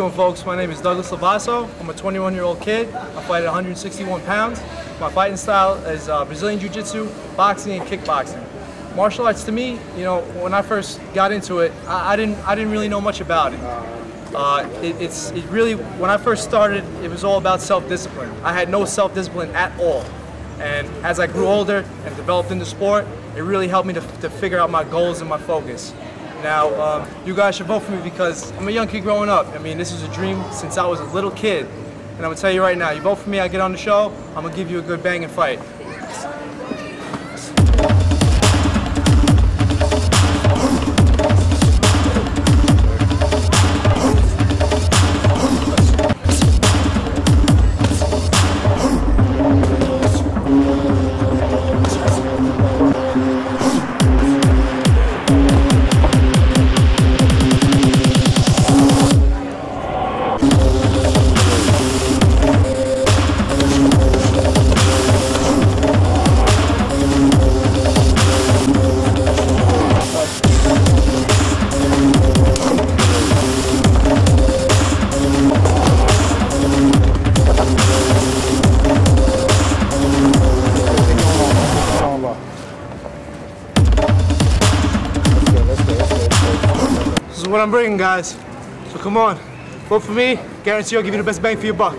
doing, folks? My name is Douglas Lavasso. I'm a 21-year-old kid. I fight at 161 pounds. My fighting style is Brazilian Jiu-Jitsu, boxing, and kickboxing. Martial arts, to me, you know, when I first got into it, I didn't really know much about it. It really, when I first started, it was all about self-discipline. I had no self-discipline at all. And as I grew older and developed in the sport, it really helped me to figure out my goals and my focus. Now, you guys should vote for me because I'm a young kid growing up. I mean, this is a dream since I was a little kid. And I'm gonna tell you right now, you vote for me, I get on the show, I'm gonna give you a good banging fight. This is what I'm bringing, guys. So come on, vote for me. Guarantee I'll give you the best bang for your buck.